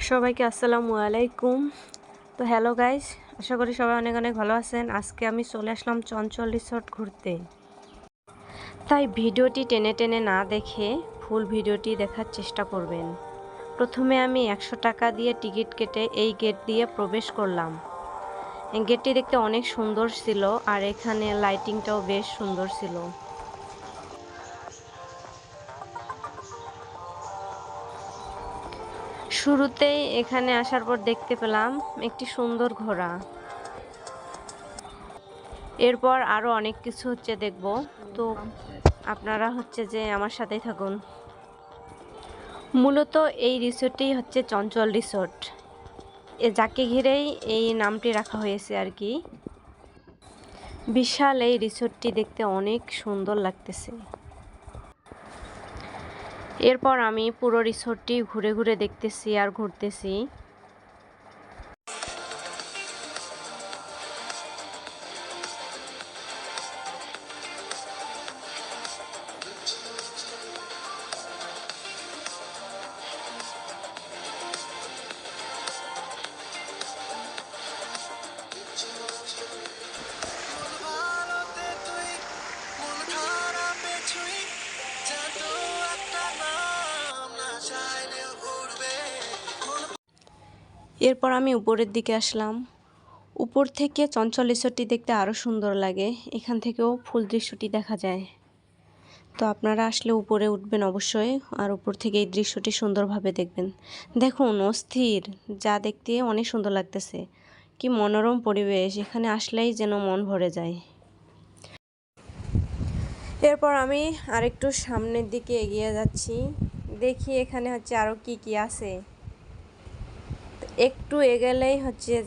সবাইকে আসসালামু আলাইকুম। তো হ্যালো গাইস, আশা করি সবাই অনেক অনেক ভালো আছেন। আজকে আমি চলে আসলাম চঞ্চল রিসোর্ট ঘুরতে। তাই ভিডিওটি টেনে টেনে না দেখে ফুল ভিডিওটি দেখার চেষ্টা করবেন। প্রথমে আমি 100 টাকা দিয়ে টিকিট কেটে এই গেট দিয়ে প্রবেশ করলাম। এই গেটটি দেখতে অনেক সুন্দর ছিল আর এখানে লাইটিংটাও বেশ সুন্দর ছিল। শুরুতেই এখানে আসার পর দেখতে পেলাম একটি সুন্দর ঘোড়া। এরপর আরও অনেক কিছু দেখব, তো আপনারা যে আমার সাথেই থাকুন। মূলত এই রিসোর্টটি চঞ্চল রিসোর্ট, যাকে ঘিরেই এই নামটি রাখা হয়েছে আর কি। বিশাল এই রিসোর্টটি দেখতে অনেক সুন্দর লাগতেছে। এরপর আমি পুরো রিসোর্টটি ঘুরে ঘুরে দেখতেছি আর ঘুরতেছি। এরপর আমি উপরের দিকে আসলাম। উপর থেকে চঞ্চল রিসোর্টটি দেখতে আরও সুন্দর লাগে। এখান থেকেও ফুল দৃশ্যটি দেখা যায়। তো আপনারা আসলে উপরে উঠবেন অবশ্যই, আর উপর থেকে এই দৃশ্যটি সুন্দরভাবে দেখবেন। দেখুন, অস্থির, যা দেখতে অনেক সুন্দর লাগতেছে। কি মনোরম পরিবেশ, এখানে আসলেই যেন মন ভরে যায়। এরপর আমি আরেকটু সামনের দিকে এগিয়ে যাচ্ছি, দেখি এখানে আরও কি আছে। একটু এগেলেই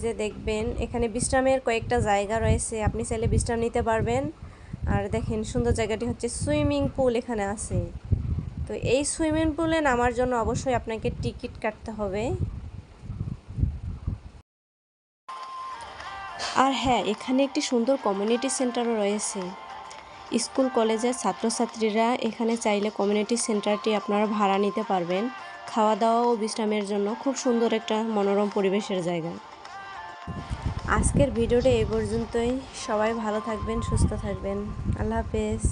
যে দেখবেন এখানে বিশ্রামের কয়েকটা জায়গা রয়েছে, আপনি চাইলে বিশ্রাম নিতে পারবেন। আর দেখেন সুন্দর জায়গাটি সুইমিং পুল এখানে আছে। তো এই সুইমিং পুলে নামার জন্য অবশ্যই আপনাকে টিকিট কাটতে হবে। আর হ্যাঁ, এখানে একটি সুন্দর কমিউনিটি সেন্টারও রয়েছে। স্কুল কলেজের ছাত্রছাত্রীরা এখানে চাইলে কমিউনিটি সেন্টারটি আপনারা ভাড়া নিতে পারবেন। খাওয়া দাওয়া ও বিশ্রামের জন্য খুব সুন্দর একটা মনোরম পরিবেশের জায়গা। আজকের ভিডিওটা এই পর্যন্তই। সবাই ভালো থাকবেন, সুস্থ থাকবেন। আল্লাহ হাফেজ।